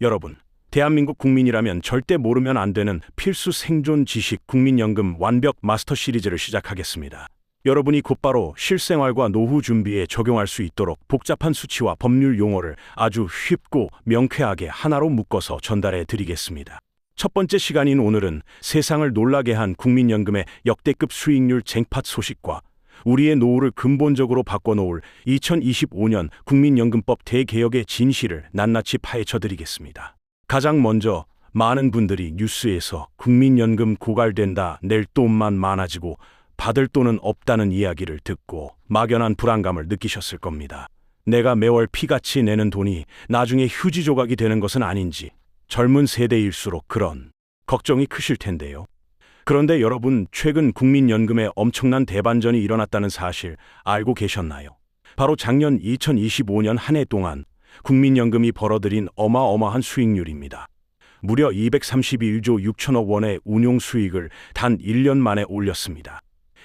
여러분, 대한민국 국민이라면 절대 모르면 안 되는 필수 생존 지식 국민연금 완벽 마스터 시리즈를 시작하겠습니다. 여러분이 곧바로 실생활과 노후 준비에 적용할 수 있도록 복잡한 수치와 법률 용어를 아주 쉽고 명쾌하게 하나로 묶어서 전달해 드리겠습니다. 첫 번째 시간인 오늘은 세상을 놀라게 한 국민연금의 역대급 수익률 쟁팟 소식과 우리의 노후를 근본적으로 바꿔놓을 2025년 국민연금법 대개혁의 진실을 낱낱이 파헤쳐 드리겠습니다. 가장 먼저 많은 분들이 뉴스에서 국민연금 고갈된다, 낼 돈만 많아지고 받을 돈은 없다는 이야기를 듣고 막연한 불안감을 느끼셨을 겁니다. 내가 매월 피같이 내는 돈이 나중에 휴지 조각이 되는 것은 아닌지 젊은 세대일수록 그런 걱정이 크실 텐데요. 그런데 여러분, 최근 국민연금에 엄청난 대반전이 일어났다는 사실 알고 계셨나요? 바로 작년 2025년 한 해 동안 국민연금이 벌어들인 어마어마한 수익률입니다. 무려 231조 6천억 원의 운용 수익을 단 1년 만에 올렸습니다.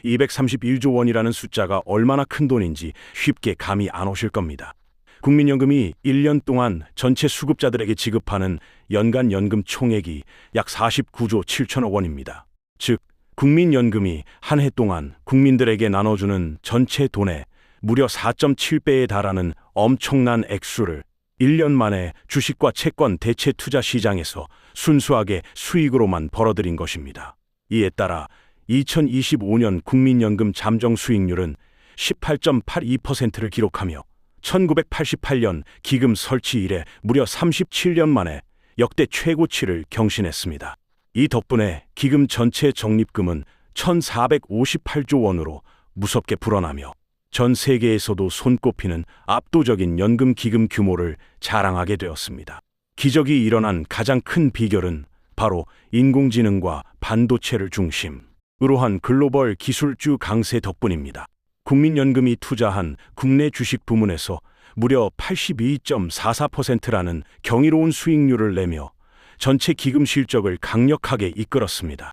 231조 원이라는 숫자가 얼마나 큰 돈인지 쉽게 감이 안 오실 겁니다. 국민연금이 1년 동안 전체 수급자들에게 지급하는 연간 연금 총액이 약 49조 7천억 원입니다. 즉, 국민연금이 한 해 동안 국민들에게 나눠주는 전체 돈의 무려 4.7배에 달하는 엄청난 액수를 1년 만에 주식과 채권 대체 투자 시장에서 순수하게 수익으로만 벌어들인 것입니다. 이에 따라 2025년 국민연금 잠정 수익률은 18.82%를 기록하며 1988년 기금 설치 이래 무려 37년 만에 역대 최고치를 경신했습니다. 이 덕분에 기금 전체 적립금은 1,458조 원으로 무섭게 불어나며 전 세계에서도 손꼽히는 압도적인 연금 기금 규모를 자랑하게 되었습니다. 기적이 일어난 가장 큰 비결은 바로 인공지능과 반도체를 중심으로 한 글로벌 기술주 강세 덕분입니다. 국민연금이 투자한 국내 주식 부문에서 무려 82.44%라는 경이로운 수익률을 내며 전체 기금 실적을 강력하게 이끌었습니다.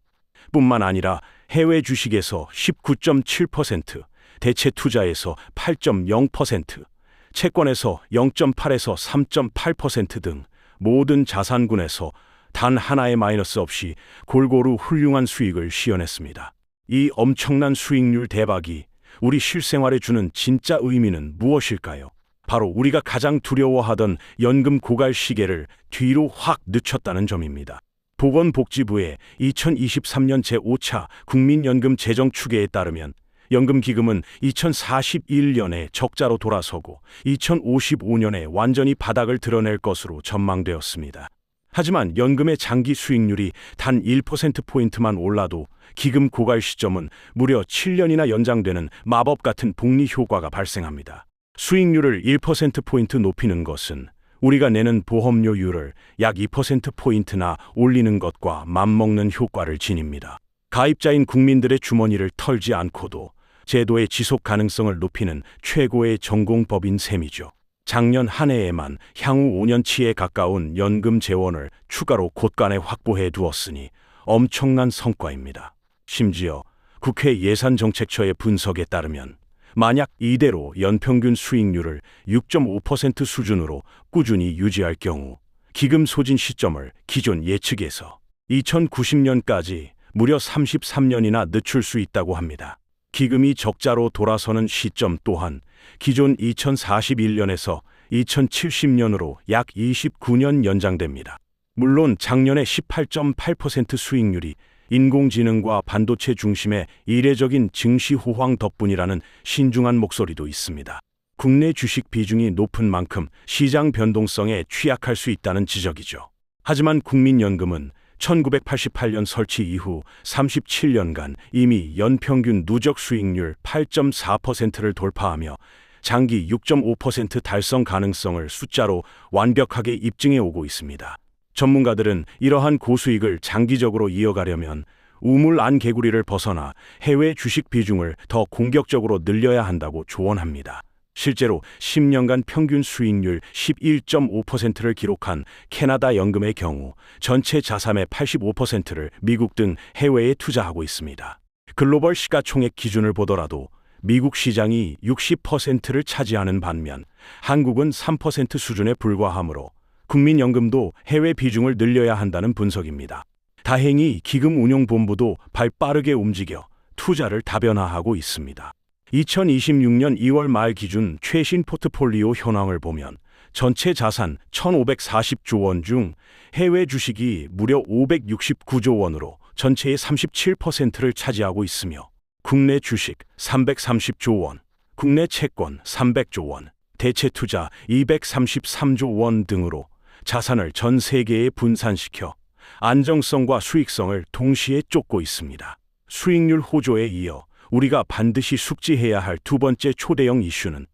뿐만 아니라 해외 주식에서 19.7%, 대체 투자에서 8.0%, 채권에서 0.8에서 3.8% 등 모든 자산군에서 단 하나의 마이너스 없이 골고루 훌륭한 수익을 시현했습니다. 이 엄청난 수익률 대박이 우리 실생활에 주는 진짜 의미는 무엇일까요? 바로 우리가 가장 두려워하던 연금 고갈 시계를 뒤로 확 늦췄다는 점입니다. 보건복지부의 2023년 제5차 국민연금 재정 추계에 따르면 연금기금은 2041년에 적자로 돌아서고 2055년에 완전히 바닥을 드러낼 것으로 전망되었습니다. 하지만 연금의 장기 수익률이 단 1%포인트만 올라도 기금 고갈 시점은 무려 7년이나 연장되는 마법 같은 복리 효과가 발생합니다. 수익률을 1%포인트 높이는 것은 우리가 내는 보험료율을 약 2%포인트나 올리는 것과 맞먹는 효과를 지닙니다. 가입자인 국민들의 주머니를 털지 않고도 제도의 지속 가능성을 높이는 최고의 전공법인 셈이죠. 작년 한 해에만 향후 5년치에 가까운 연금 재원을 추가로 곳간에 확보해 두었으니 엄청난 성과입니다. 심지어 국회 예산정책처의 분석에 따르면 만약 이대로 연평균 수익률을 6.5% 수준으로 꾸준히 유지할 경우 기금 소진 시점을 기존 예측에서 2090년까지 무려 33년이나 늦출 수 있다고 합니다. 기금이 적자로 돌아서는 시점 또한 기존 2041년에서 2070년으로 약 29년 연장됩니다. 물론 작년의 18.8% 수익률이 인공지능과 반도체 중심의 이례적인 증시 호황 덕분이라는 신중한 목소리도 있습니다. 국내 주식 비중이 높은 만큼 시장 변동성에 취약할 수 있다는 지적이죠. 하지만 국민연금은 1988년 설치 이후 37년간 이미 연평균 누적 수익률 8.4%를 돌파하며 장기 6.5% 달성 가능성을 숫자로 완벽하게 입증해 오고 있습니다. 전문가들은 이러한 고수익을 장기적으로 이어가려면 우물 안 개구리를 벗어나 해외 주식 비중을 더 공격적으로 늘려야 한다고 조언합니다. 실제로 10년간 평균 수익률 11.5%를 기록한 캐나다 연금의 경우 전체 자산의 85%를 미국 등 해외에 투자하고 있습니다. 글로벌 시가총액 기준을 보더라도 미국 시장이 60%를 차지하는 반면 한국은 3% 수준에 불과하므로 국민연금도 해외 비중을 늘려야 한다는 분석입니다. 다행히 기금운용본부도 발 빠르게 움직여 투자를 다변화하고 있습니다. 2026년 2월 말 기준 최신 포트폴리오 현황을 보면 전체 자산 1,540조 원 중 해외 주식이 무려 569조 원으로 전체의 37%를 차지하고 있으며 국내 주식 330조 원, 국내 채권 300조 원, 대체 투자 233조 원 등으로 자산을 전 세계에 분산시켜 안정성과 수익성을 동시에 쫓고 있습니다. 수익률 호조에 이어 우리가 반드시 숙지해야 할 두 번째 초대형 이슈는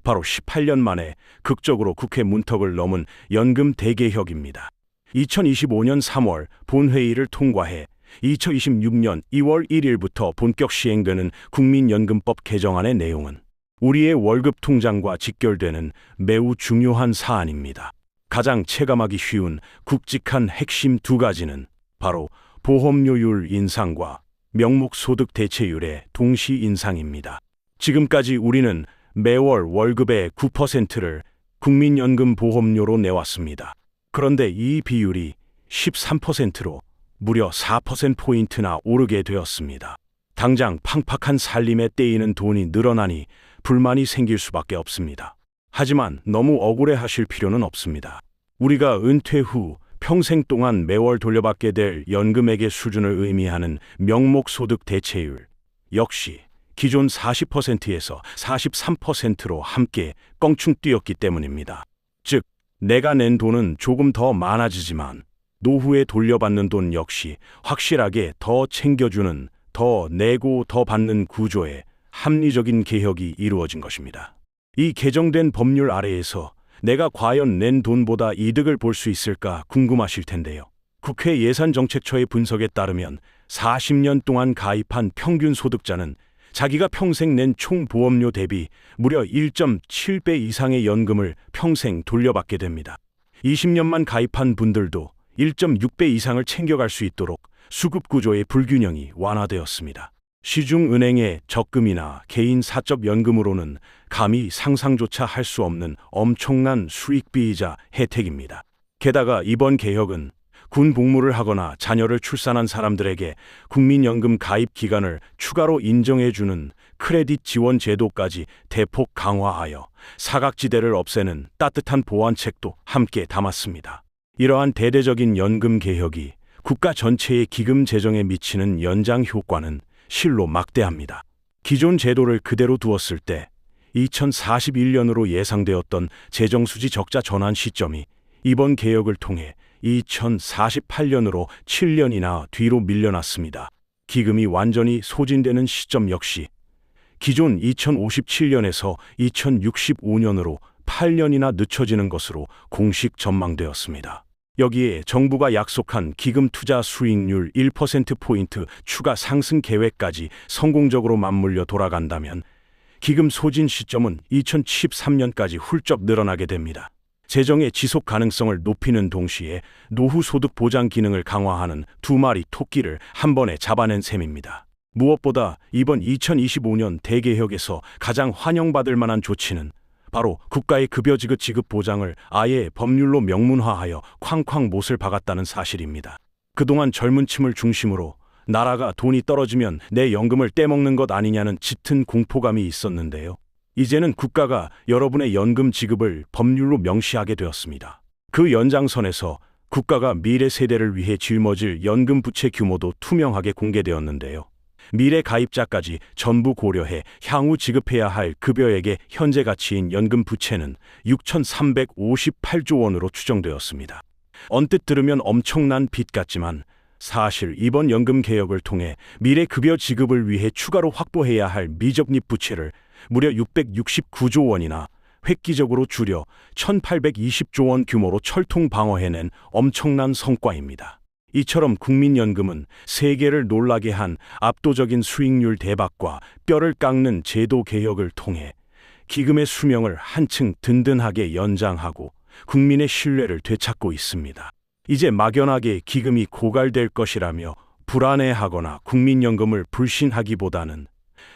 바로 18년 만에 극적으로 국회 문턱을 넘은 연금 대개혁입니다. 2025년 3월 본회의를 통과해 2026년 2월 1일부터 본격 시행되는 국민연금법 개정안의 내용은 우리의 월급 통장과 직결되는 매우 중요한 사안입니다. 가장 체감하기 쉬운 굵직한 핵심 두 가지는 바로 보험료율 인상과 명목소득 대체율의 동시 인상입니다. 지금까지 우리는 매월 월급의 9%를 국민연금 보험료로 내왔습니다. 그런데 이 비율이 13%로 무려 4%포인트나 오르게 되었습니다. 당장 팡팍한 살림에 떼이는 돈이 늘어나니 불만이 생길 수밖에 없습니다. 하지만 너무 억울해하실 필요는 없습니다. 우리가 은퇴 후 평생 동안 매월 돌려받게 될 연금액의 수준을 의미하는 명목소득 대체율 역시 기존 40%에서 43%로 함께 껑충 뛰었기 때문입니다. 즉, 내가 낸 돈은 조금 더 많아지지만 노후에 돌려받는 돈 역시 확실하게 더 챙겨주는, 더 내고 더 받는 구조의 합리적인 개혁이 이루어진 것입니다. 이 개정된 법률 아래에서 내가 과연 낸 돈보다 이득을 볼 수 있을까 궁금하실 텐데요. 국회 예산정책처의 분석에 따르면 40년 동안 가입한 평균 소득자는 자기가 평생 낸 총 보험료 대비 무려 1.7배 이상의 연금을 평생 돌려받게 됩니다. 20년만 가입한 분들도 1.6배 이상을 챙겨갈 수 있도록 수급 구조의 불균형이 완화되었습니다. 시중은행의 적금이나 개인 사적연금으로는 감히 상상조차 할 수 없는 엄청난 수익비이자 혜택입니다. 게다가 이번 개혁은 군 복무를 하거나 자녀를 출산한 사람들에게 국민연금 가입 기간을 추가로 인정해주는 크레딧 지원 제도까지 대폭 강화하여 사각지대를 없애는 따뜻한 보완책도 함께 담았습니다. 이러한 대대적인 연금 개혁이 국가 전체의 기금 재정에 미치는 연장 효과는 실로 막대합니다. 기존 제도를 그대로 두었을 때 2041년으로 예상되었던 재정수지 적자 전환 시점이 이번 개혁을 통해 2048년으로 7년이나 뒤로 밀려났습니다. 기금이 완전히 소진되는 시점 역시 기존 2057년에서 2065년으로 8년이나 늦춰지는 것으로 공식 전망되었습니다. 여기에 정부가 약속한 기금 투자 수익률 1%포인트 추가 상승 계획까지 성공적으로 맞물려 돌아간다면 기금 소진 시점은 2073년까지 훌쩍 늘어나게 됩니다. 재정의 지속 가능성을 높이는 동시에 노후 소득 보장 기능을 강화하는 두 마리 토끼를 한 번에 잡아낸 셈입니다. 무엇보다 이번 2025년 대개혁에서 가장 환영받을 만한 조치는 바로 국가의 급여지급 지급 보장을 아예 법률로 명문화하여 쾅쾅 못을 박았다는 사실입니다. 그동안 젊은 층을 중심으로 나라가 돈이 떨어지면 내 연금을 떼먹는 것 아니냐는 짙은 공포감이 있었는데요. 이제는 국가가 여러분의 연금 지급을 법률로 명시하게 되었습니다. 그 연장선에서 국가가 미래 세대를 위해 짊어질 연금 부채 규모도 투명하게 공개되었는데요. 미래 가입자까지 전부 고려해 향후 지급해야 할 급여액의 현재 가치인 연금 부채는 6,358조 원으로 추정되었습니다. 언뜻 들으면 엄청난 빚 같지만 사실 이번 연금 개혁을 통해 미래 급여 지급을 위해 추가로 확보해야 할 미적립 부채를 무려 669조 원이나 획기적으로 줄여 1,820조 원 규모로 철통 방어해낸 엄청난 성과입니다. 이처럼 국민연금은 세계를 놀라게 한 압도적인 수익률 대박과 뼈를 깎는 제도 개혁을 통해 기금의 수명을 한층 든든하게 연장하고 국민의 신뢰를 되찾고 있습니다. 이제 막연하게 기금이 고갈될 것이라며 불안해하거나 국민연금을 불신하기보다는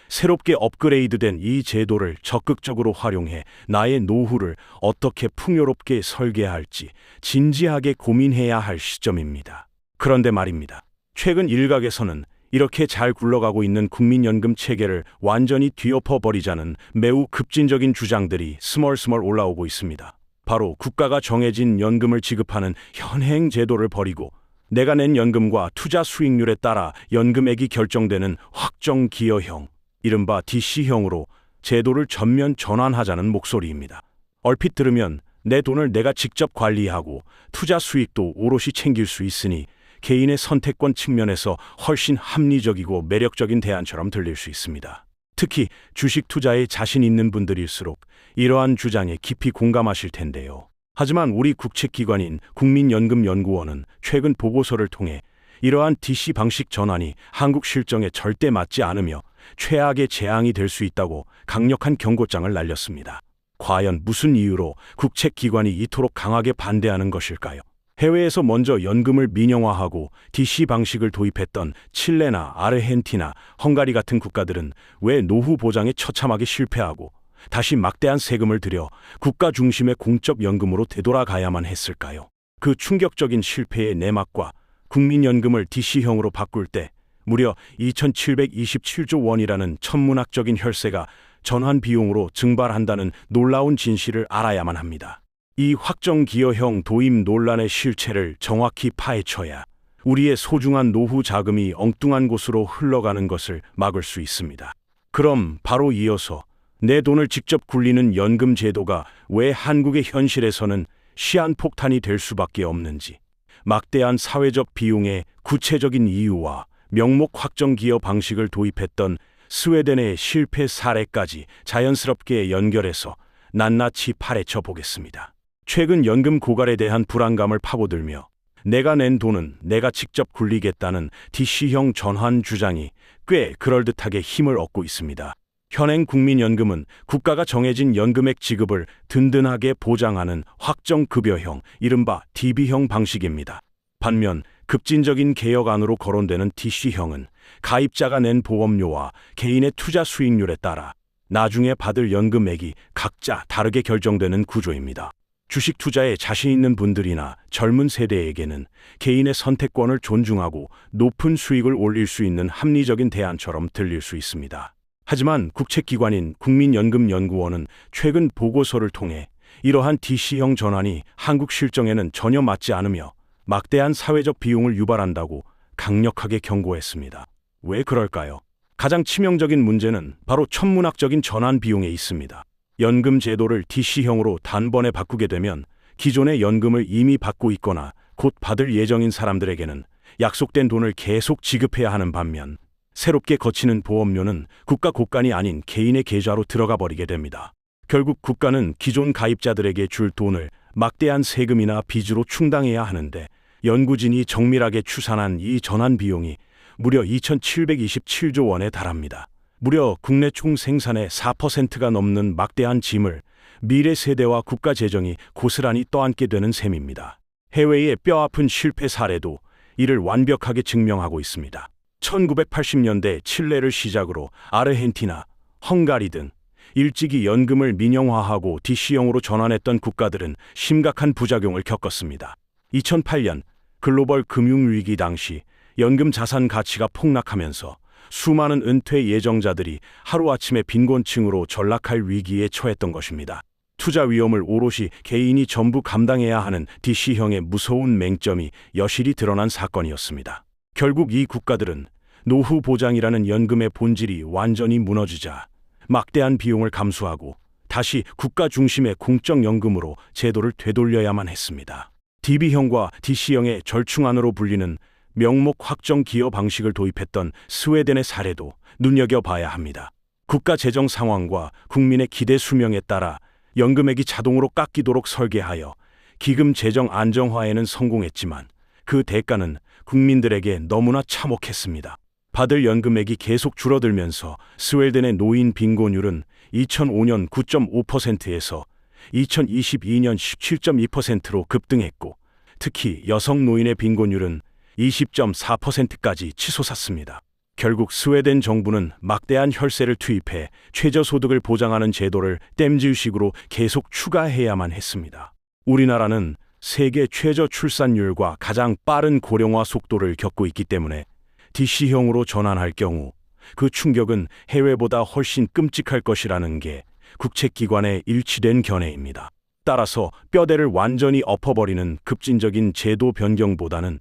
새롭게 업그레이드된 이 제도를 적극적으로 활용해 나의 노후를 어떻게 풍요롭게 설계할지 진지하게 고민해야 할 시점입니다. 그런데 말입니다. 최근 일각에서는 이렇게 잘 굴러가고 있는 국민연금 체계를 완전히 뒤엎어버리자는 매우 급진적인 주장들이 스멀스멀 올라오고 있습니다. 바로 국가가 정해진 연금을 지급하는 현행 제도를 버리고 내가 낸 연금과 투자 수익률에 따라 연금액이 결정되는 확정 기여형, 이른바 DC형으로 제도를 전면 전환하자는 목소리입니다. 얼핏 들으면 내 돈을 내가 직접 관리하고 투자 수익도 오롯이 챙길 수 있으니 개인의 선택권 측면에서 훨씬 합리적이고 매력적인 대안처럼 들릴 수 있습니다. 특히 주식 투자에 자신 있는 분들일수록 이러한 주장에 깊이 공감하실 텐데요. 하지만 우리 국책기관인 국민연금연구원은 최근 보고서를 통해 이러한 DC 방식 전환이 한국 실정에 절대 맞지 않으며 최악의 재앙이 될 수 있다고 강력한 경고장을 날렸습니다. 과연 무슨 이유로 국책기관이 이토록 강하게 반대하는 것일까요? 해외에서 먼저 연금을 민영화하고 DC 방식을 도입했던 칠레나 아르헨티나, 헝가리 같은 국가들은 왜 노후 보장에 처참하게 실패하고 다시 막대한 세금을 들여 국가 중심의 공적 연금으로 되돌아가야만 했을까요? 그 충격적인 실패의 내막과 국민연금을 DC형으로 바꿀 때 무려 2,727조 원이라는 천문학적인 혈세가 전환 비용으로 증발한다는 놀라운 진실을 알아야만 합니다. 이 확정기여형 도입 논란의 실체를 정확히 파헤쳐야 우리의 소중한 노후 자금이 엉뚱한 곳으로 흘러가는 것을 막을 수 있습니다. 그럼 바로 이어서 내 돈을 직접 굴리는 연금 제도가 왜 한국의 현실에서는 시한폭탄이 될 수밖에 없는지, 막대한 사회적 비용의 구체적인 이유와 명목 확정기여 방식을 도입했던 스웨덴의 실패 사례까지 자연스럽게 연결해서 낱낱이 파헤쳐 보겠습니다. 최근 연금 고갈에 대한 불안감을 파고들며 내가 낸 돈은 내가 직접 굴리겠다는 DC형 전환 주장이 꽤 그럴듯하게 힘을 얻고 있습니다. 현행 국민연금은 국가가 정해진 연금액 지급을 든든하게 보장하는 확정급여형, 이른바 DB형 방식입니다. 반면 급진적인 개혁안으로 거론되는 DC형은 가입자가 낸 보험료와 개인의 투자 수익률에 따라 나중에 받을 연금액이 각자 다르게 결정되는 구조입니다. 주식 투자에 자신 있는 분들이나 젊은 세대에게는 개인의 선택권을 존중하고 높은 수익을 올릴 수 있는 합리적인 대안처럼 들릴 수 있습니다. 하지만 국책기관인 국민연금연구원은 최근 보고서를 통해 이러한 DC형 전환이 한국 실정에는 전혀 맞지 않으며 막대한 사회적 비용을 유발한다고 강력하게 경고했습니다. 왜 그럴까요? 가장 치명적인 문제는 바로 천문학적인 전환 비용에 있습니다. 연금 제도를 DC형으로 단번에 바꾸게 되면 기존의 연금을 이미 받고 있거나 곧 받을 예정인 사람들에게는 약속된 돈을 계속 지급해야 하는 반면 새롭게 거치는 보험료는 국가 곳간이 아닌 개인의 계좌로 들어가 버리게 됩니다. 결국 국가는 기존 가입자들에게 줄 돈을 막대한 세금이나 빚으로 충당해야 하는데 연구진이 정밀하게 추산한 이 전환 비용이 무려 2,727조 원에 달합니다. 무려 국내 총 생산의 4%가 넘는 막대한 짐을 미래 세대와 국가 재정이 고스란히 떠안게 되는 셈입니다. 해외의 뼈아픈 실패 사례도 이를 완벽하게 증명하고 있습니다. 1980년대 칠레를 시작으로 아르헨티나, 헝가리 등 일찍이 연금을 민영화하고 DC형으로 전환했던 국가들은 심각한 부작용을 겪었습니다. 2008년 글로벌 금융위기 당시 연금 자산 가치가 폭락하면서 수많은 은퇴 예정자들이 하루아침에 빈곤층으로 전락할 위기에 처했던 것입니다. 투자 위험을 오롯이 개인이 전부 감당해야 하는 DC형의 무서운 맹점이 여실히 드러난 사건이었습니다. 결국 이 국가들은 노후 보장이라는 연금의 본질이 완전히 무너지자 막대한 비용을 감수하고 다시 국가 중심의 공적연금으로 제도를 되돌려야만 했습니다. DB형과 DC형의 절충안으로 불리는 명목 확정 기여 방식을 도입했던 스웨덴의 사례도 눈여겨봐야 합니다. 국가 재정 상황과 국민의 기대 수명에 따라 연금액이 자동으로 깎이도록 설계하여 기금 재정 안정화에는 성공했지만 그 대가는 국민들에게 너무나 참혹했습니다. 받을 연금액이 계속 줄어들면서 스웨덴의 노인 빈곤율은 2005년 9.5%에서 2022년 17.2%로 급등했고 특히 여성 노인의 빈곤율은 20.4%까지 치솟았습니다. 결국 스웨덴 정부는 막대한 혈세를 투입해 최저소득을 보장하는 제도를 댐즈식으로 계속 추가해야만 했습니다. 우리나라는 세계 최저 출산율과 가장 빠른 고령화 속도를 겪고 있기 때문에 DC형으로 전환할 경우 그 충격은 해외보다 훨씬 끔찍할 것이라는 게 국책기관의 일치된 견해입니다. 따라서 뼈대를 완전히 엎어버리는 급진적인 제도 변경보다는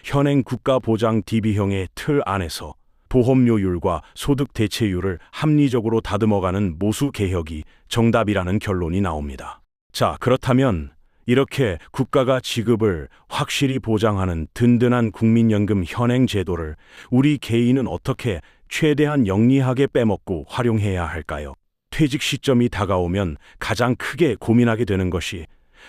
현행 국가보장 DB형의 틀 안에서 보험료율과 소득 대체율을 합리적으로 다듬어가는 모수 개혁이 정답이라는 결론이 나옵니다. 자, 그렇다면 이렇게 국가가 지급을 확실히 보장하는 든든한 국민연금 현행 제도를 우리 개인은 어떻게 최대한 영리하게 빼먹고 활용해야 할까요? 퇴직 시점이 다가오면 가장 크게 고민하게 되는 것이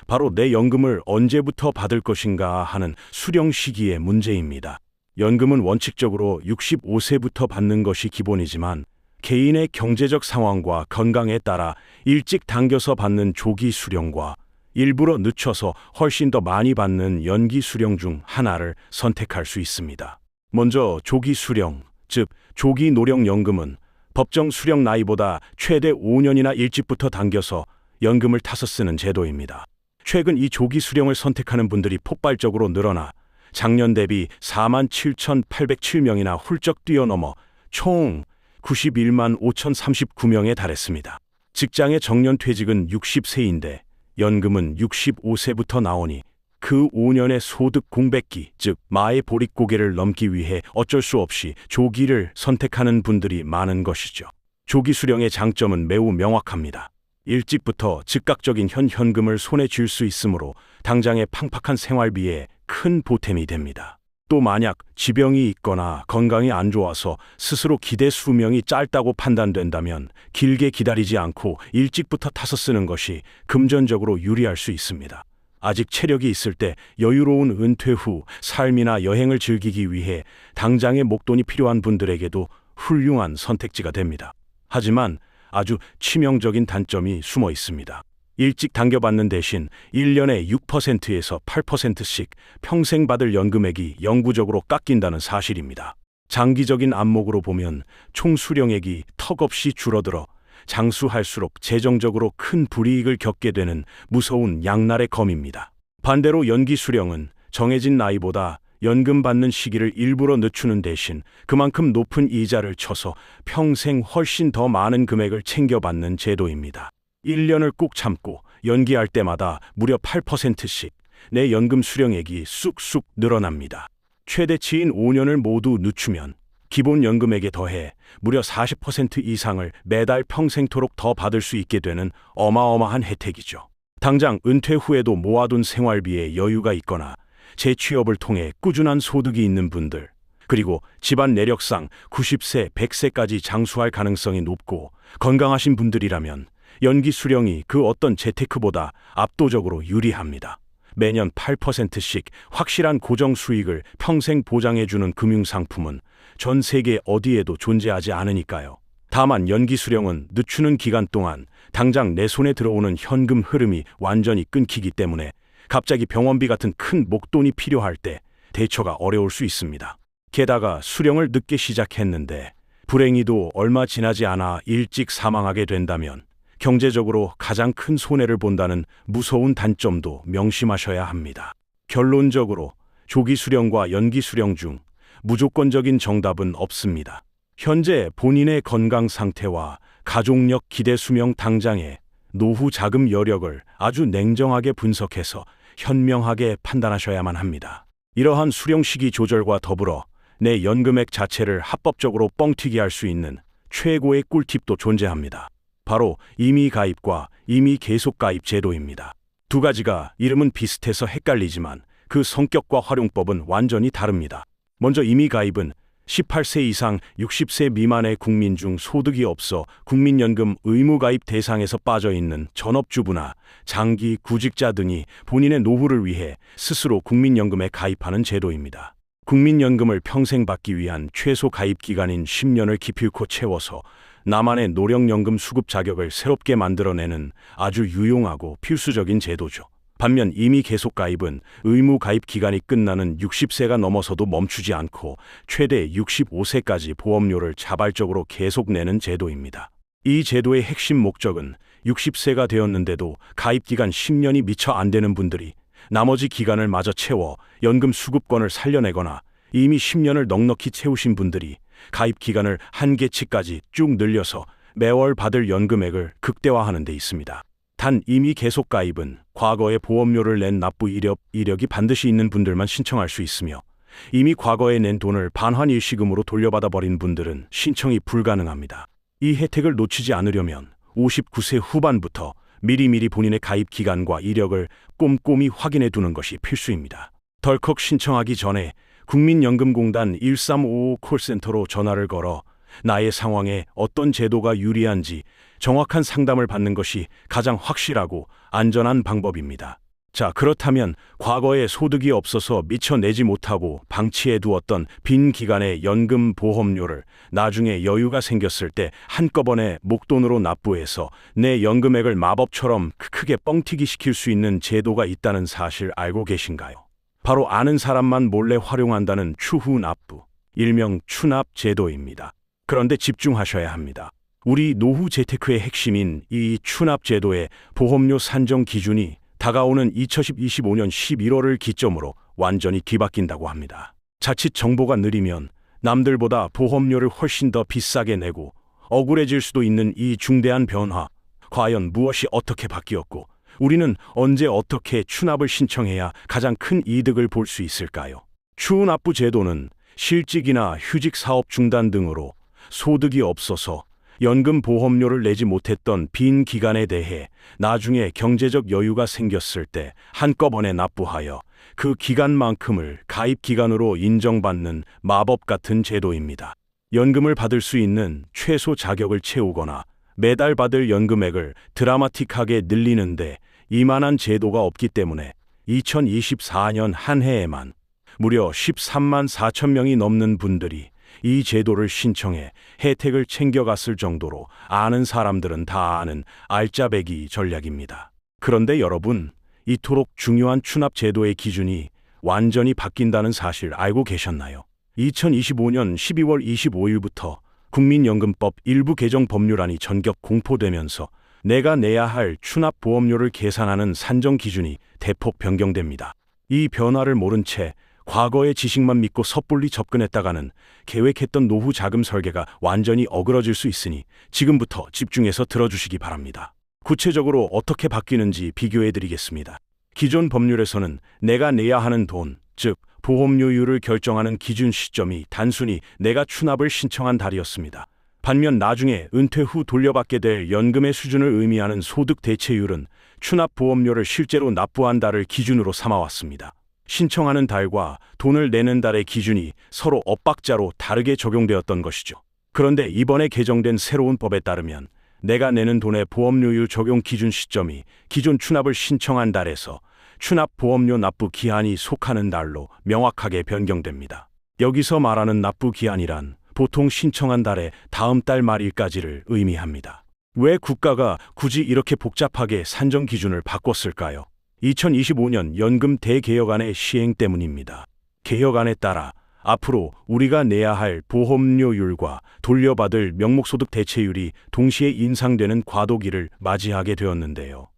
바로 내 연금을 언제부터 받을 것인가 하는 수령 시기의 문제입니다. 연금은 원칙적으로 65세부터 받는 것이 기본이지만 개인의 경제적 상황과 건강에 따라 일찍 당겨서 받는 조기 수령과 일부러 늦춰서 훨씬 더 많이 받는 연기 수령 중 하나를 선택할 수 있습니다. 먼저 조기 수령, 즉 조기 노령연금은 법정 수령 나이보다 최대 5년이나 일찍부터 당겨서 연금을 타서 쓰는 제도입니다. 최근 이 조기 수령을 선택하는 분들이 폭발적으로 늘어나 작년 대비 47,807명이나 훌쩍 뛰어넘어 총 91만 5,039명에 달했습니다. 직장의 정년퇴직은 60세인데 연금은 65세부터 나오니 그 5년의 소득 공백기, 즉 마의 보릿고개를 넘기 위해 어쩔 수 없이 조기를 선택하는 분들이 많은 것이죠. 조기 수령의 장점은 매우 명확합니다. 일찍부터 즉각적인 현금을 손에 쥘 수 있으므로 당장의 팡팍한 생활비에 큰 보탬이 됩니다. 또 만약 지병이 있거나 건강이 안 좋아서 스스로 기대 수명이 짧다고 판단된다면 길게 기다리지 않고 일찍부터 타서 쓰는 것이 금전적으로 유리할 수 있습니다. 아직 체력이 있을 때 여유로운 은퇴 후 삶이나 여행을 즐기기 위해 당장의 목돈이 필요한 분들에게도 훌륭한 선택지가 됩니다. 하지만 아주 치명적인 단점이 숨어 있습니다. 일찍 당겨받는 대신 1년에 6%에서 8%씩 평생 받을 연금액이 영구적으로 깎인다는 사실입니다. 장기적인 안목으로 보면 총 수령액이 턱없이 줄어들어 장수할수록 재정적으로 큰 불이익을 겪게 되는 무서운 양날의 검입니다. 반대로 연기 수령은 정해진 나이보다 연금 받는 시기를 일부러 늦추는 대신 그만큼 높은 이자를 쳐서 평생 훨씬 더 많은 금액을 챙겨받는 제도입니다. 1년을 꾹 참고 연기할 때마다 무려 8%씩 내 연금 수령액이 쑥쑥 늘어납니다. 최대치인 5년을 모두 늦추면 기본 연금액에 더해 무려 40% 이상을 매달 평생토록 더 받을 수 있게 되는 어마어마한 혜택이죠. 당장 은퇴 후에도 모아둔 생활비에 여유가 있거나 재취업을 통해 꾸준한 소득이 있는 분들, 그리고 집안 내력상 90세, 100세까지 장수할 가능성이 높고 건강하신 분들이라면 연기 수령이 그 어떤 재테크보다 압도적으로 유리합니다. 매년 8%씩 확실한 고정 수익을 평생 보장해주는 금융상품은 전 세계 어디에도 존재하지 않으니까요. 다만 연기 수령은 늦추는 기간 동안 당장 내 손에 들어오는 현금 흐름이 완전히 끊기기 때문에 갑자기 병원비 같은 큰 목돈이 필요할 때 대처가 어려울 수 있습니다. 게다가 수령을 늦게 시작했는데 불행히도 얼마 지나지 않아 일찍 사망하게 된다면 경제적으로 가장 큰 손해를 본다는 무서운 단점도 명심하셔야 합니다. 결론적으로 조기 수령과 연기 수령 중 무조건적인 정답은 없습니다. 현재 본인의 건강 상태와 가족력, 기대 수명, 당장의 노후 자금 여력을 아주 냉정하게 분석해서 현명하게 판단하셔야만 합니다. 이러한 수령 시기 조절과 더불어 내 연금액 자체를 합법적으로 뻥튀기 할 수 있는 최고의 꿀팁도 존재합니다. 바로 임의 가입과 임의 계속 가입 제도입니다. 두 가지가 이름은 비슷해서 헷갈리지만 그 성격과 활용법은 완전히 다릅니다. 먼저 임의 가입은 18세 이상 60세 미만의 국민 중 소득이 없어 국민연금 의무가입 대상에서 빠져 있는 전업주부나 장기 구직자 등이 본인의 노후를 위해 스스로 국민연금에 가입하는 제도입니다. 국민연금을 평생 받기 위한 최소 가입 기간인 10년을 기필코 채워서 나만의 노령연금 수급 자격을 새롭게 만들어내는 아주 유용하고 필수적인 제도죠. 반면 이미 계속 가입은 의무 가입 기간이 끝나는 60세가 넘어서도 멈추지 않고 최대 65세까지 보험료를 자발적으로 계속 내는 제도입니다. 이 제도의 핵심 목적은 60세가 되었는데도 가입 기간 10년이 미처 안 되는 분들이 나머지 기간을 마저 채워 연금 수급권을 살려내거나 이미 10년을 넉넉히 채우신 분들이 가입 기간을 한계치까지 쭉 늘려서 매월 받을 연금액을 극대화하는 데 있습니다. 단 이미 계속 가입은 과거에 보험료를 낸 납부 이력이 반드시 있는 분들만 신청할 수 있으며 이미 과거에 낸 돈을 반환 일시금으로 돌려받아 버린 분들은 신청이 불가능합니다. 이 혜택을 놓치지 않으려면 59세 후반부터 미리미리 본인의 가입 기간과 이력을 꼼꼼히 확인해 두는 것이 필수입니다. 덜컥 신청하기 전에 국민연금공단 1355 콜센터로 전화를 걸어 나의 상황에 어떤 제도가 유리한지 정확한 상담을 받는 것이 가장 확실하고 안전한 방법입니다. 자, 그렇다면 과거에 소득이 없어서 미처 내지 못하고 방치해 두었던 빈 기간의 연금 보험료를 나중에 여유가 생겼을 때 한꺼번에 목돈으로 납부해서 내 연금액을 마법처럼 크게 뻥튀기 시킬 수 있는 제도가 있다는 사실 알고 계신가요? 바로 아는 사람만 몰래 활용한다는 추후 납부, 일명 추납 제도입니다. 그런데 집중하셔야 합니다. 우리 노후 재테크의 핵심인 이 추납 제도의 보험료 산정 기준이 다가오는 2025년 11월을 기점으로 완전히 뒤바뀐다고 합니다. 자칫 정보가 느리면 남들보다 보험료를 훨씬 더 비싸게 내고 억울해질 수도 있는 이 중대한 변화, 과연 무엇이 어떻게 바뀌었고 우리는 언제 어떻게 추납을 신청해야 가장 큰 이득을 볼 수 있을까요? 추납부 제도는 실직이나 휴직 사업 중단 등으로 소득이 없어서 연금 보험료를 내지 못했던 빈 기간에 대해 나중에 경제적 여유가 생겼을 때 한꺼번에 납부하여 그 기간만큼을 가입 기간으로 인정받는 마법 같은 제도입니다. 연금을 받을 수 있는 최소 자격을 채우거나 매달 받을 연금액을 드라마틱하게 늘리는데 이만한 제도가 없기 때문에 2024년 한 해에만 무려 13만 4천 명이 넘는 분들이 이 제도를 신청해 혜택을 챙겨갔을 정도로 아는 사람들은 다 아는 알짜배기 전략입니다. 그런데 여러분, 이토록 중요한 추납 제도의 기준이 완전히 바뀐다는 사실 알고 계셨나요? 2025년 12월 25일부터 국민연금법 일부 개정 법률안이 전격 공포되면서 내가 내야 할 추납 보험료를 계산하는 산정 기준이 대폭 변경됩니다. 이 변화를 모른 채 과거의 지식만 믿고 섣불리 접근했다가는 계획했던 노후 자금 설계가 완전히 어그러질 수 있으니 지금부터 집중해서 들어주시기 바랍니다. 구체적으로 어떻게 바뀌는지 비교해드리겠습니다. 기존 법률에서는 내가 내야 하는 돈, 즉 보험료율을 결정하는 기준 시점이 단순히 내가 추납을 신청한 달이었습니다. 반면 나중에 은퇴 후 돌려받게 될 연금의 수준을 의미하는 소득 대체율은 추납 보험료를 실제로 납부한 달을 기준으로 삼아왔습니다. 신청하는 달과 돈을 내는 달의 기준이 서로 엇박자로 다르게 적용되었던 것이죠. 그런데 이번에 개정된 새로운 법에 따르면 내가 내는 돈의 보험료율 적용 기준 시점이 기존 추납을 신청한 달에서 추납 보험료 납부 기한이 속하는 달로 명확하게 변경됩니다. 여기서 말하는 납부 기한이란 보통 신청한 달의 다음 달 말일까지를 의미합니다. 왜 국가가 굳이 이렇게 복잡하게 산정 기준을 바꿨을까요? 2025년 연금 대개혁안의 시행 때문입니다. 개혁안에 따라 앞으로 우리가 내야 할 보험료율과 돌려받을 명목소득 대체율이 동시에 인상되는 과도기를 맞이하게 되었는데요.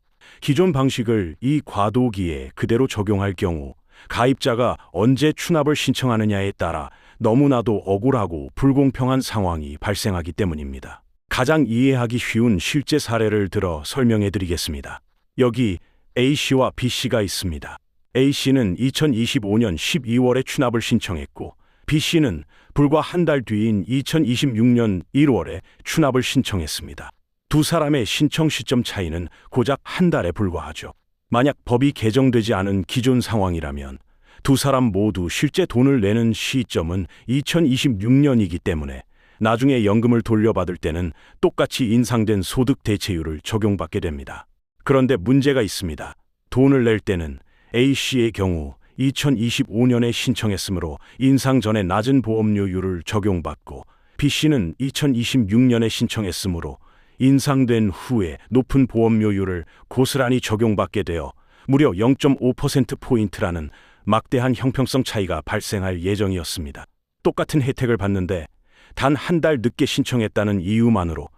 기존 방식을 이 과도기에 그대로 적용할 경우 가입자가 언제 추납을 신청하느냐에 따라 너무나도 억울하고 불공평한 상황이 발생하기 때문입니다. 가장 이해하기 쉬운 실제 사례를 들어 설명해 드리겠습니다. 여기 A씨와 B씨가 있습니다. A씨는 2025년 12월에 추납을 신청했고 B씨는 불과 한 달 뒤인 2026년 1월에 추납을 신청했습니다. 두 사람의 신청 시점 차이는 고작 한 달에 불과하죠. 만약 법이 개정되지 않은 기존 상황이라면 두 사람 모두 실제 돈을 내는 시점은 2026년이기 때문에 나중에 연금을 돌려받을 때는 똑같이 인상된 소득 대체율을 적용받게 됩니다. 그런데 문제가 있습니다. 돈을 낼 때는 A씨의 경우 2025년에 신청했으므로 인상 전에 낮은 보험료율을 적용받고 B씨는 2026년에 신청했으므로 인상된 후에 높은 보험료율을 고스란히 적용받게 되어 무려 0.5%포인트라는 막대한 형평성 차이가 발생할 예정이었습니다. 똑같은 혜택을 받는데 단 한 달 늦게 신청했다는 이유만으로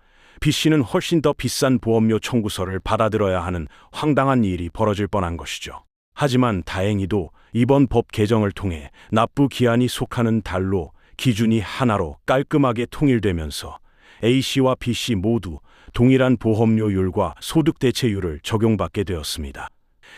B씨는 훨씬 더 비싼 보험료 청구서를 받아들어야 하는 황당한 일이 벌어질 뻔한 것이죠. 하지만 다행히도 이번 법 개정을 통해 납부 기한이 속하는 달로 기준이 하나로 깔끔하게 통일되면서 A씨와 B씨 모두 동일한 보험료율과 소득대체율을 적용받게 되었습니다.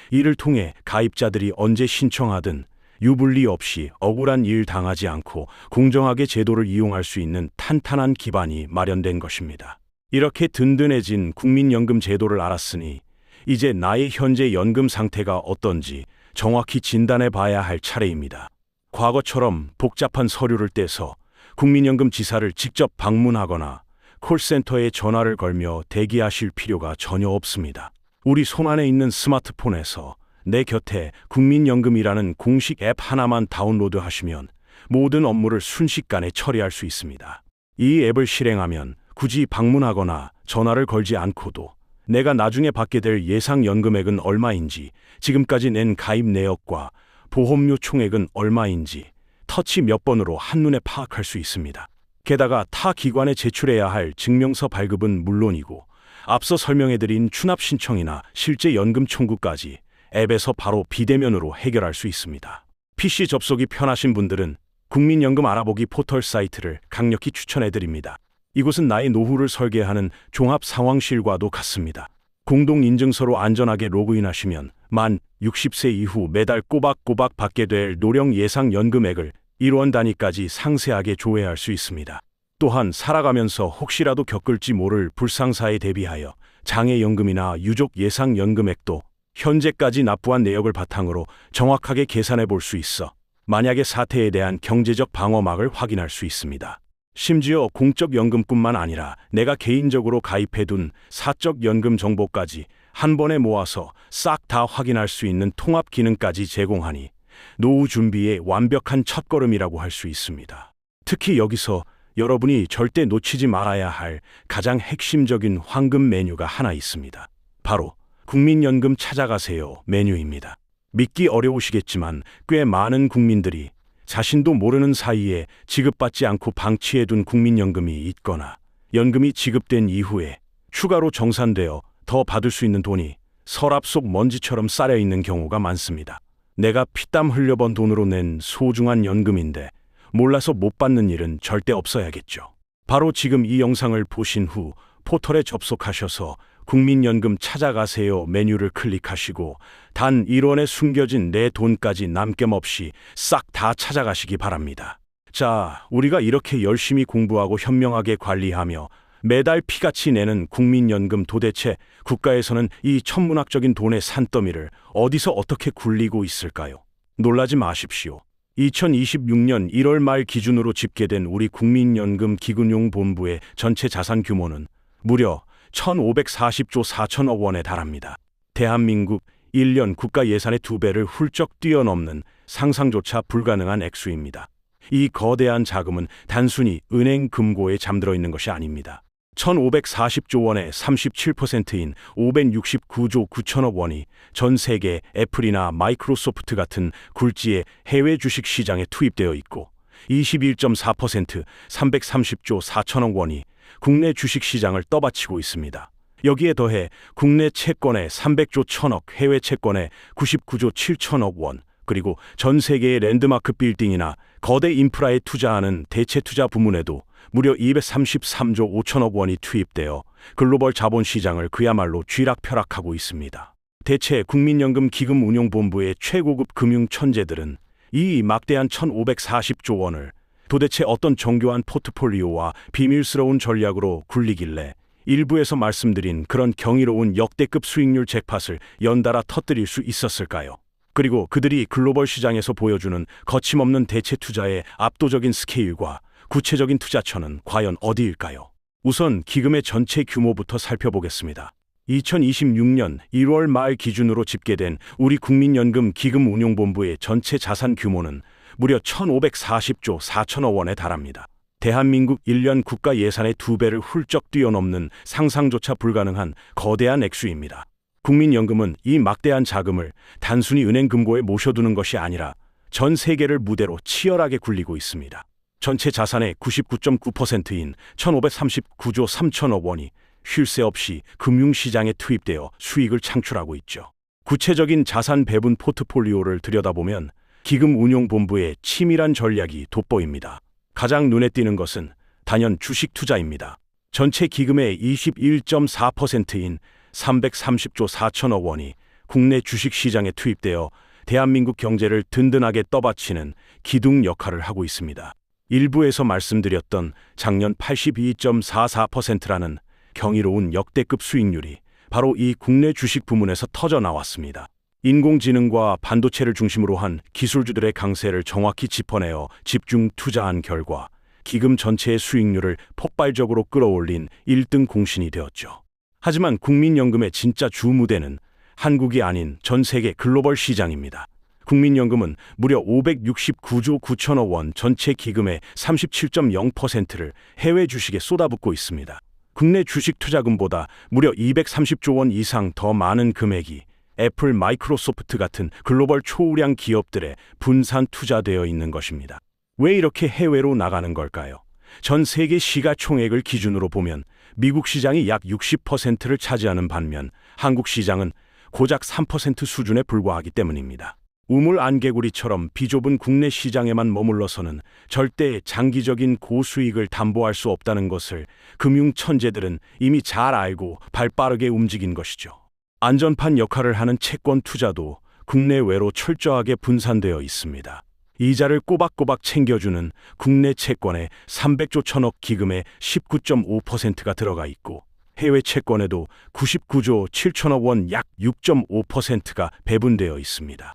이를 통해 가입자들이 언제 신청하든 유불리 없이 억울한 일 당하지 않고 공정하게 제도를 이용할 수 있는 탄탄한 기반이 마련된 것입니다. 이렇게 든든해진 국민연금 제도를 알았으니 이제 나의 현재 연금 상태가 어떤지 정확히 진단해 봐야 할 차례입니다. 과거처럼 복잡한 서류를 떼서 국민연금 지사를 직접 방문하거나 콜센터에 전화를 걸며 대기하실 필요가 전혀 없습니다. 우리 손안에 있는 스마트폰에서 내 곁에 국민연금이라는 공식 앱 하나만 다운로드하시면 모든 업무를 순식간에 처리할 수 있습니다. 이 앱을 실행하면 굳이 방문하거나 전화를 걸지 않고도 내가 나중에 받게 될 예상 연금액은 얼마인지, 지금까지 낸 가입 내역과 보험료 총액은 얼마인지 터치 몇 번으로 한눈에 파악할 수 있습니다. 게다가 타 기관에 제출해야 할 증명서 발급은 물론이고 앞서 설명해드린 추납 신청이나 실제 연금 청구까지 앱에서 바로 비대면으로 해결할 수 있습니다. PC 접속이 편하신 분들은 국민연금 알아보기 포털 사이트를 강력히 추천해드립니다. 이곳은 나의 노후를 설계하는 종합상황실과도 같습니다. 공동인증서로 안전하게 로그인하시면 만 60세 이후 매달 꼬박꼬박 받게 될 노령 예상 연금액을 1원 단위까지 상세하게 조회할 수 있습니다. 또한 살아가면서 혹시라도 겪을지 모를 불상사에 대비하여 장애연금이나 유족 예상 연금액도 현재까지 납부한 내역을 바탕으로 정확하게 계산해 볼 수 있어 만약의 사태에 대한 경제적 방어막을 확인할 수 있습니다. 심지어 공적연금뿐만 아니라 내가 개인적으로 가입해둔 사적연금 정보까지 한 번에 모아서 싹 다 확인할 수 있는 통합 기능까지 제공하니 노후 준비의 완벽한 첫걸음이라고 할 수 있습니다. 특히 여기서 여러분이 절대 놓치지 말아야 할 가장 핵심적인 황금 메뉴가 하나 있습니다. 바로 국민연금 찾아가세요 메뉴입니다. 믿기 어려우시겠지만 꽤 많은 국민들이 자신도 모르는 사이에 지급받지 않고 방치해둔 국민연금이 있거나 연금이 지급된 이후에 추가로 정산되어 더 받을 수 있는 돈이 서랍 속 먼지처럼 쌓여있는 경우가 많습니다. 내가 피땀 흘려번 돈으로 낸 소중한 연금인데 몰라서 못 받는 일은 절대 없어야겠죠. 바로 지금 이 영상을 보신 후 포털에 접속하셔서 국민연금 찾아가세요 메뉴를 클릭하시고 단 1원에 숨겨진 내 돈까지 남김없이 싹 다 찾아가시기 바랍니다. 자, 우리가 이렇게 열심히 공부하고 현명하게 관리하며 매달 피같이 내는 국민연금, 도대체 국가에서는 이 천문학적인 돈의 산더미를 어디서 어떻게 굴리고 있을까요? 놀라지 마십시오. 2026년 1월 말 기준으로 집계된 우리 국민연금 기금융본부의 전체 자산 규모는 무려 1,540조 4천억 원에 달합니다. 대한민국 1년 국가 예산의 2배를 훌쩍 뛰어넘는 상상조차 불가능한 액수입니다. 이 거대한 자금은 단순히 은행 금고에 잠들어 있는 것이 아닙니다. 1,540조 원의 37%인 569조 9천억 원이 전 세계 애플이나 마이크로소프트 같은 굴지의 해외 주식 시장에 투입되어 있고 21.4% 330조 4천억 원이 국내 주식 시장을 떠받치고 있습니다. 여기에 더해 국내 채권의 300조 1천억, 해외 채권의 99조 7천억 원, 그리고 전 세계의 랜드마크 빌딩이나 거대 인프라에 투자하는 대체 투자 부문에도 무려 233조 5천억 원이 투입되어 글로벌 자본시장을 그야말로 쥐락펴락하고 있습니다. 대체 국민연금 기금운용본부의 최고급 금융 천재들은 이 막대한 1,540조 원을 도대체 어떤 정교한 포트폴리오와 비밀스러운 전략으로 굴리길래 일부에서 말씀드린 그런 경이로운 역대급 수익률 잭팟을 연달아 터뜨릴 수 있었을까요? 그리고 그들이 글로벌 시장에서 보여주는 거침없는 대체 투자의 압도적인 스케일과 구체적인 투자처는 과연 어디일까요? 우선 기금의 전체 규모부터 살펴보겠습니다. 2026년 1월 말 기준으로 집계된 우리 국민연금 기금운용본부의 전체 자산 규모는 무려 1,540조 4천억 원에 달합니다. 대한민국 1년 국가 예산의 2배를 훌쩍 뛰어넘는 상상조차 불가능한 거대한 액수입니다. 국민연금은 이 막대한 자금을 단순히 은행 금고에 모셔두는 것이 아니라 전 세계를 무대로 치열하게 굴리고 있습니다. 전체 자산의 99.9%인 1,539조 3천억 원이 쉴 새 없이 금융시장에 투입되어 수익을 창출하고 있죠. 구체적인 자산 배분 포트폴리오를 들여다보면 기금운용본부의 치밀한 전략이 돋보입니다. 가장 눈에 띄는 것은 단연 주식 투자입니다. 전체 기금의 21.4%인 330조 4천억 원이 국내 주식시장에 투입되어 대한민국 경제를 든든하게 떠받치는 기둥 역할을 하고 있습니다. 일부에서 말씀드렸던 작년 82.44%라는 경이로운 역대급 수익률이 바로 이 국내 주식 부문에서 터져 나왔습니다. 인공지능과 반도체를 중심으로 한 기술주들의 강세를 정확히 짚어내어 집중 투자한 결과 기금 전체의 수익률을 폭발적으로 끌어올린 1등 공신이 되었죠. 하지만 국민연금의 진짜 주무대는 한국이 아닌 전 세계 글로벌 시장입니다. 국민연금은 무려 569조 9천억 원 전체 기금의 37.0%를 해외 주식에 쏟아붓고 있습니다. 국내 주식 투자금보다 무려 230조 원 이상 더 많은 금액이 애플, 마이크로소프트 같은 글로벌 초우량 기업들에 분산 투자되어 있는 것입니다. 왜 이렇게 해외로 나가는 걸까요? 전 세계 시가총액을 기준으로 보면 미국 시장이 약 60%를 차지하는 반면 한국 시장은 고작 3% 수준에 불과하기 때문입니다. 우물 안개구리처럼 비좁은 국내 시장에만 머물러서는 절대 장기적인 고수익을 담보할 수 없다는 것을 금융 천재들은 이미 잘 알고 발빠르게 움직인 것이죠. 안전판 역할을 하는 채권 투자도 국내외로 철저하게 분산되어 있습니다. 이자를 꼬박꼬박 챙겨주는 국내 채권에 300조 천억 기금의 19.5%가 들어가 있고 해외 채권에도 99조 7천억 원 약 6.5%가 배분되어 있습니다.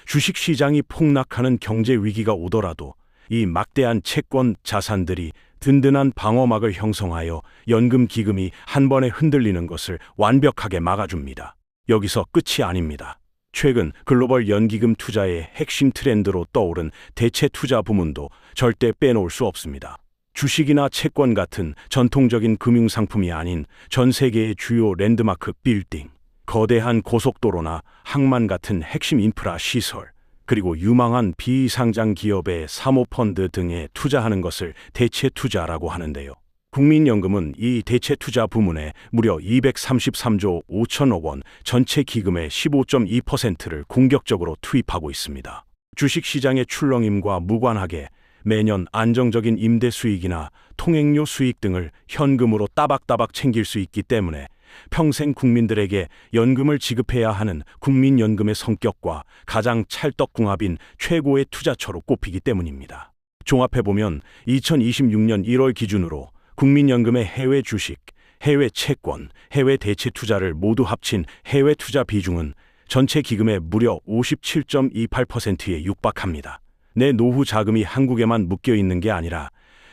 주식시장이 폭락하는 경제 위기가 오더라도 이 막대한 채권 자산들이 든든한 방어막을 형성하여 연금 기금이 한 번에 흔들리는 것을 완벽하게 막아줍니다. 여기서 끝이 아닙니다. 최근 글로벌 연기금 투자의 핵심 트렌드로 떠오른 대체 투자 부문도 절대 빼놓을 수 없습니다. 주식이나 채권 같은 전통적인 금융상품이 아닌 전 세계의 주요 랜드마크 빌딩, 거대한 고속도로나 항만 같은 핵심 인프라 시설, 그리고 유망한 비상장 기업의 사모펀드 등에 투자하는 것을 대체 투자라고 하는데요. 국민연금은 이 대체 투자 부문에 무려 233조 5천억 원 전체 기금의 15.2%를 공격적으로 투입하고 있습니다. 주식시장의 출렁임과 무관하게 매년 안정적인 임대 수익이나 통행료 수익 등을 현금으로 따박따박 챙길 수 있기 때문에 평생 국민들에게 연금을 지급해야 하는 국민연금의 성격과 가장 찰떡궁합인 최고의 투자처로 꼽히기 때문입니다. 종합해보면 2026년 1월 기준으로 국민연금의 해외 주식, 해외 채권, 해외 대체 투자를 모두 합친 해외 투자 비중은 전체 기금의 무려 57.28%에 육박합니다. 내 노후 자금이 한국에만 묶여 있는 게 아니라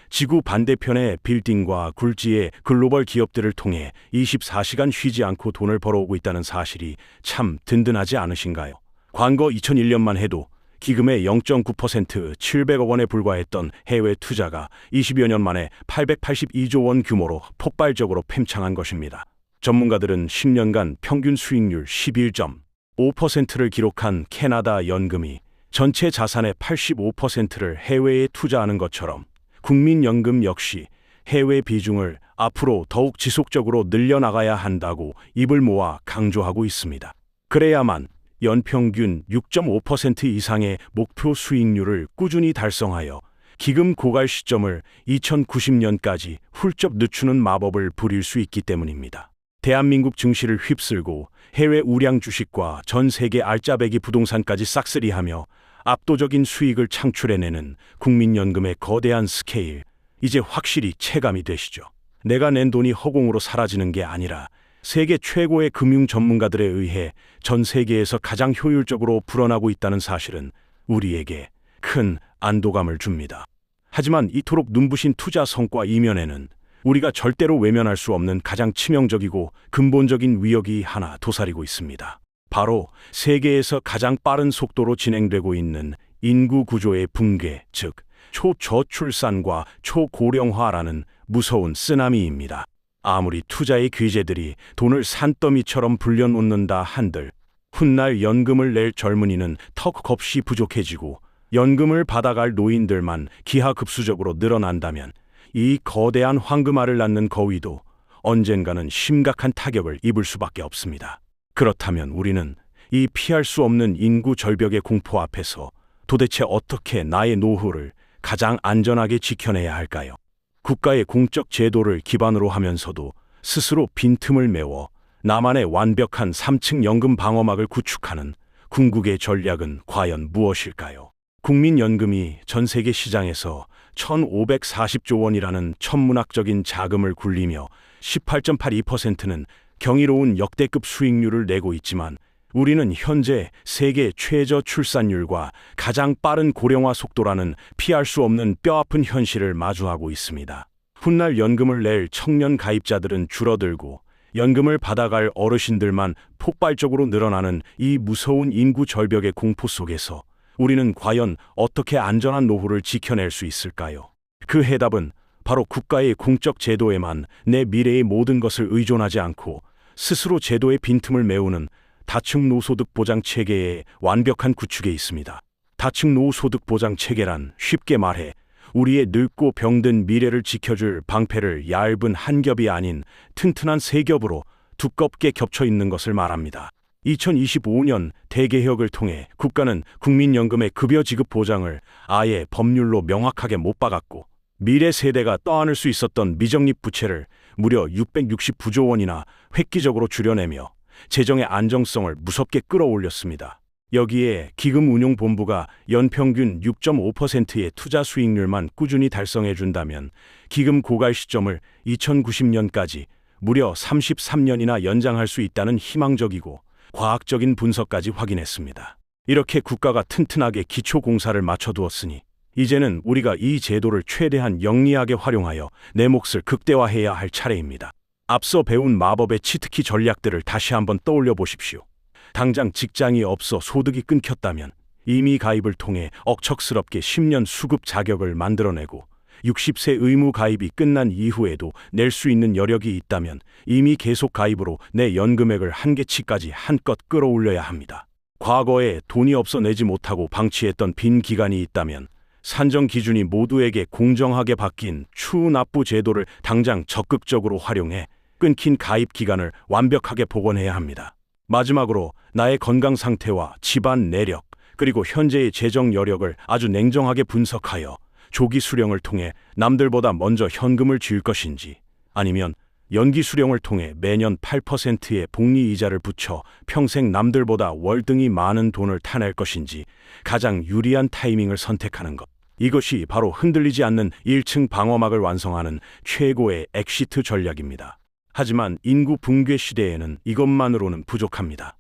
지구 반대편의 빌딩과 굴지의 글로벌 기업들을 통해 24시간 쉬지 않고 돈을 벌어오고 있다는 사실이 참 든든하지 않으신가요? 과거 2001년만 해도 기금의 0.9% 700억 원에 불과했던 해외 투자가 20여 년 만에 882조 원 규모로 폭발적으로 팽창한 것입니다. 전문가들은 10년간 평균 수익률 11.5%를 기록한 캐나다 연금이 전체 자산의 85%를 해외에 투자하는 것처럼 국민연금 역시 해외 비중을 앞으로 더욱 지속적으로 늘려나가야 한다고 입을 모아 강조하고 있습니다. 그래야만 연평균 6.5% 이상의 목표 수익률을 꾸준히 달성하여 기금 고갈 시점을 2090년까지 훌쩍 늦추는 마법을 부릴 수 있기 때문입니다. 대한민국 증시를 휩쓸고 해외 우량 주식과 전 세계 알짜배기 부동산까지 싹쓸이하며 압도적인 수익을 창출해내는 국민연금의 거대한 스케일, 이제 확실히 체감이 되시죠? 내가 낸 돈이 허공으로 사라지는 게 아니라 세계 최고의 금융 전문가들에 의해 전 세계에서 가장 효율적으로 불어나고 있다는 사실은 우리에게 큰 안도감을 줍니다. 하지만 이토록 눈부신 투자 성과 이면에는 우리가 절대로 외면할 수 없는 가장 치명적이고 근본적인 위력이 하나 도사리고 있습니다. 바로 세계에서 가장 빠른 속도로 진행되고 있는 인구 구조의 붕괴, 즉 초저출산과 초고령화라는 무서운 쓰나미입니다. 아무리 투자의 귀재들이 돈을 산더미처럼 불려놓는다 한들 훗날 연금을 낼 젊은이는 턱없이 부족해지고 연금을 받아갈 노인들만 기하급수적으로 늘어난다면 이 거대한 황금알을 낳는 거위도 언젠가는 심각한 타격을 입을 수밖에 없습니다. 그렇다면 우리는 이 피할 수 없는 인구 절벽의 공포 앞에서 도대체 어떻게 나의 노후를 가장 안전하게 지켜내야 할까요? 국가의 공적 제도를 기반으로 하면서도 스스로 빈틈을 메워 나만의 완벽한 3층 연금 방어막을 구축하는 궁극의 전략은 과연 무엇일까요? 국민연금이 전 세계 시장에서 1,540조 원이라는 천문학적인 자금을 굴리며 18.82%는 경이로운 역대급 수익률을 내고 있지만 우리는 현재 세계 최저 출산율과 가장 빠른 고령화 속도라는 피할 수 없는 뼈아픈 현실을 마주하고 있습니다. 훗날 연금을 낼 청년 가입자들은 줄어들고 연금을 받아갈 어르신들만 폭발적으로 늘어나는 이 무서운 인구 절벽의 공포 속에서 우리는 과연 어떻게 안전한 노후를 지켜낼 수 있을까요? 그 해답은 바로 국가의 공적 제도에만 내 미래의 모든 것을 의존하지 않고 스스로 제도의 빈틈을 메우는 다층 노소득 보장 체계의 완벽한 구축에 있습니다. 다층 노소득 보장 체계란 쉽게 말해 우리의 늙고 병든 미래를 지켜줄 방패를 얇은 한 겹이 아닌 튼튼한 세 겹으로 두껍게 겹쳐 있는 것을 말합니다. 2025년 대개혁을 통해 국가는 국민연금의 급여 지급 보장을 아예 법률로 명확하게 못 박았고 미래 세대가 떠안을 수 있었던 미적립 부채를 무려 669조 원이나 획기적으로 줄여내며 재정의 안정성을 무섭게 끌어올렸습니다. 여기에 기금운용본부가 연평균 6.5%의 투자 수익률만 꾸준히 달성해준다면 기금 고갈 시점을 2090년까지 무려 33년이나 연장할 수 있다는 희망적이고 과학적인 분석까지 확인했습니다. 이렇게 국가가 튼튼하게 기초공사를 맞춰두었으니 이제는 우리가 이 제도를 최대한 영리하게 활용하여 내 몫을 극대화해야 할 차례입니다. 앞서 배운 마법의 치트키 전략들을 다시 한번 떠올려 보십시오. 당장 직장이 없어 소득이 끊겼다면 이미 가입을 통해 억척스럽게 10년 수급 자격을 만들어내고 60세 의무 가입이 끝난 이후에도 낼 수 있는 여력이 있다면 이미 계속 가입으로 내 연금액을 한계치까지 한껏 끌어올려야 합니다. 과거에 돈이 없어 내지 못하고 방치했던 빈 기간이 있다면 산정 기준이 모두에게 공정하게 바뀐 추납부 제도를 당장 적극적으로 활용해 끊긴 가입 기간을 완벽하게 복원해야 합니다. 마지막으로 나의 건강 상태와 집안 내력 그리고 현재의 재정 여력을 아주 냉정하게 분석하여 조기 수령을 통해 남들보다 먼저 현금을 쥘 것인지 아니면 연기 수령을 통해 매년 8%의 복리 이자를 붙여 평생 남들보다 월등히 많은 돈을 타낼 것인지 가장 유리한 타이밍을 선택하는 것. 이것이 바로 흔들리지 않는 1층 방어막을 완성하는 최고의 엑시트 전략입니다. 하지만 인구 붕괴 시대에는 이것만으로는 부족합니다.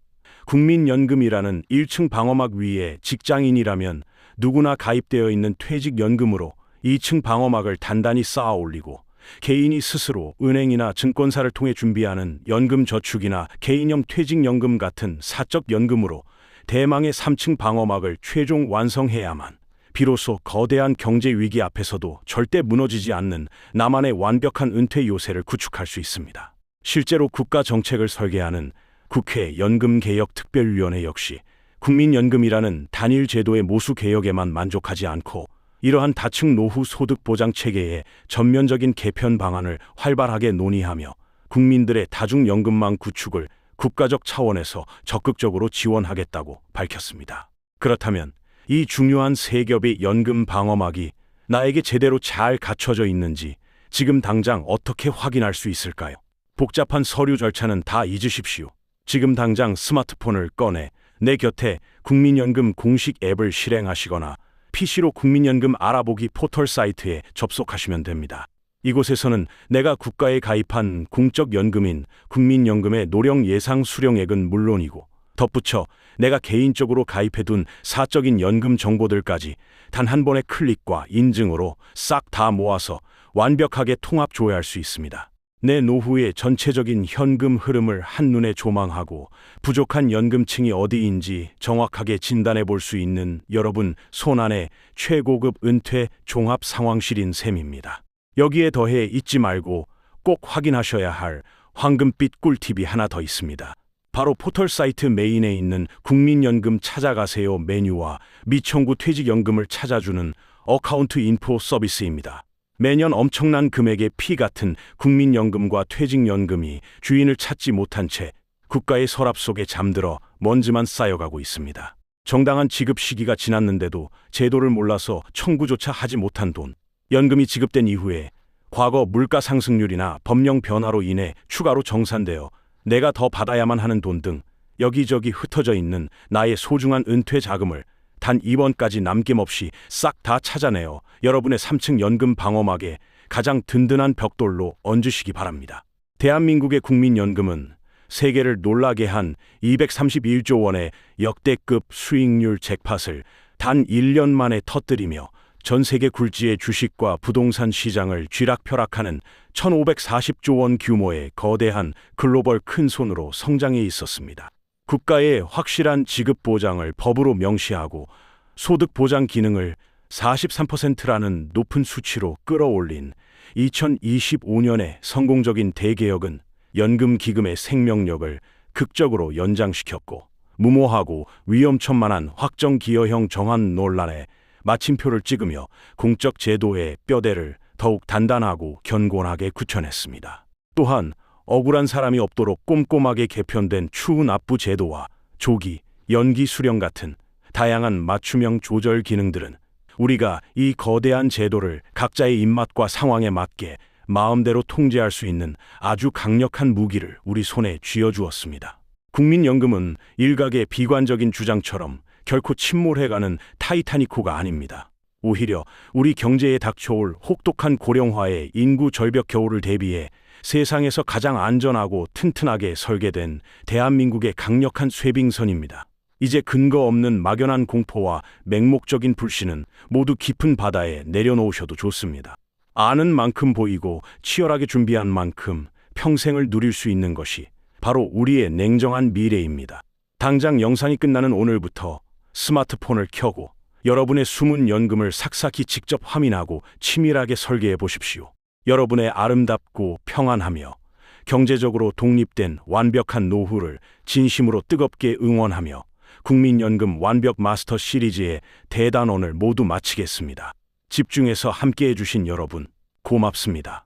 국민연금이라는 1층 방어막 위에 직장인이라면 누구나 가입되어 있는 퇴직연금으로 2층 방어막을 단단히 쌓아 올리고 개인이 스스로 은행이나 증권사를 통해 준비하는 연금저축이나 개인형 퇴직연금 같은 사적연금으로 대망의 3층 방어막을 최종 완성해야만 비로소 거대한 경제 위기 앞에서도 절대 무너지지 않는 나만의 완벽한 은퇴 요새를 구축할 수 있습니다. 실제로 국가 정책을 설계하는 국회 연금개혁특별위원회 역시 국민연금이라는 단일 제도의 모수 개혁에만 만족하지 않고 이러한 다층 노후 소득 보장 체계의 전면적인 개편 방안을 활발하게 논의하며 국민들의 다중연금망 구축을 국가적 차원에서 적극적으로 지원하겠다고 밝혔습니다. 그렇다면 이 중요한 세 겹의 연금 방어막이 나에게 제대로 잘 갖춰져 있는지 지금 당장 어떻게 확인할 수 있을까요? 복잡한 서류 절차는 다 잊으십시오. 지금 당장 스마트폰을 꺼내 내 곁에 국민연금 공식 앱을 실행하시거나 PC로 국민연금 알아보기 포털 사이트에 접속하시면 됩니다. 이곳에서는 내가 국가에 가입한 공적 연금인 국민연금의 노령 예상 수령액은 물론이고 덧붙여 내가 개인적으로 가입해둔 사적인 연금 정보들까지 단 한 번의 클릭과 인증으로 싹 다 모아서 완벽하게 통합 조회할 수 있습니다. 내 노후의 전체적인 현금 흐름을 한눈에 조망하고 부족한 연금층이 어디인지 정확하게 진단해 볼 수 있는 여러분 손안의 최고급 은퇴 종합 상황실인 셈입니다. 여기에 더해 잊지 말고 꼭 확인하셔야 할 황금빛 꿀팁이 하나 더 있습니다. 바로 포털 사이트 메인에 있는 국민연금 찾아가세요 메뉴와 미청구 퇴직연금을 찾아주는 어카운트 인포 서비스입니다. 매년 엄청난 금액의 피 같은 국민연금과 퇴직연금이 주인을 찾지 못한 채 국가의 서랍 속에 잠들어 먼지만 쌓여가고 있습니다. 정당한 지급 시기가 지났는데도 제도를 몰라서 청구조차 하지 못한 돈, 연금이 지급된 이후에 과거 물가 상승률이나 법령 변화로 인해 추가로 정산되어 내가 더 받아야만 하는 돈 등 여기저기 흩어져 있는 나의 소중한 은퇴 자금을 단 이번까지 남김없이 싹 다 찾아내어 여러분의 3층 연금 방어막에 가장 든든한 벽돌로 얹으시기 바랍니다. 대한민국의 국민연금은 세계를 놀라게 한 231조 원의 역대급 수익률 잭팟을 단 1년 만에 터뜨리며 전 세계 굴지의 주식과 부동산 시장을 쥐락펴락하는 1,540조 원 규모의 거대한 글로벌 큰손으로 성장해 있었습니다. 국가의 확실한 지급 보장을 법으로 명시하고 소득 보장 기능을 43%라는 높은 수치로 끌어올린 2025년의 성공적인 대개혁은 연금 기금의 생명력을 극적으로 연장시켰고 무모하고 위험천만한 확정 기여형 정한 논란에 마침표를 찍으며 공적 제도의 뼈대를 더욱 단단하고 견고하게 굳혀냈습니다. 또한 억울한 사람이 없도록 꼼꼼하게 개편된 추후 납부 제도와 조기, 연기 수령 같은 다양한 맞춤형 조절 기능들은 우리가 이 거대한 제도를 각자의 입맛과 상황에 맞게 마음대로 통제할 수 있는 아주 강력한 무기를 우리 손에 쥐어주었습니다. 국민연금은 일각의 비관적인 주장처럼 결코 침몰해가는 타이타닉호가 아닙니다. 오히려 우리 경제에 닥쳐올 혹독한 고령화의 인구 절벽 겨울을 대비해 세상에서 가장 안전하고 튼튼하게 설계된 대한민국의 강력한 쇄빙선입니다. 이제 근거 없는 막연한 공포와 맹목적인 불신은 모두 깊은 바다에 내려놓으셔도 좋습니다. 아는 만큼 보이고 치열하게 준비한 만큼 평생을 누릴 수 있는 것이 바로 우리의 냉정한 미래입니다. 당장 영상이 끝나는 오늘부터 스마트폰을 켜고 여러분의 숨은 연금을 삭삭히 직접 확인하고 치밀하게 설계해 보십시오. 여러분의 아름답고 평안하며 경제적으로 독립된 완벽한 노후를 진심으로 뜨겁게 응원하며 국민연금 완벽 마스터 시리즈의 대단원을 모두 마치겠습니다. 집중해서 함께해 주신 여러분, 고맙습니다.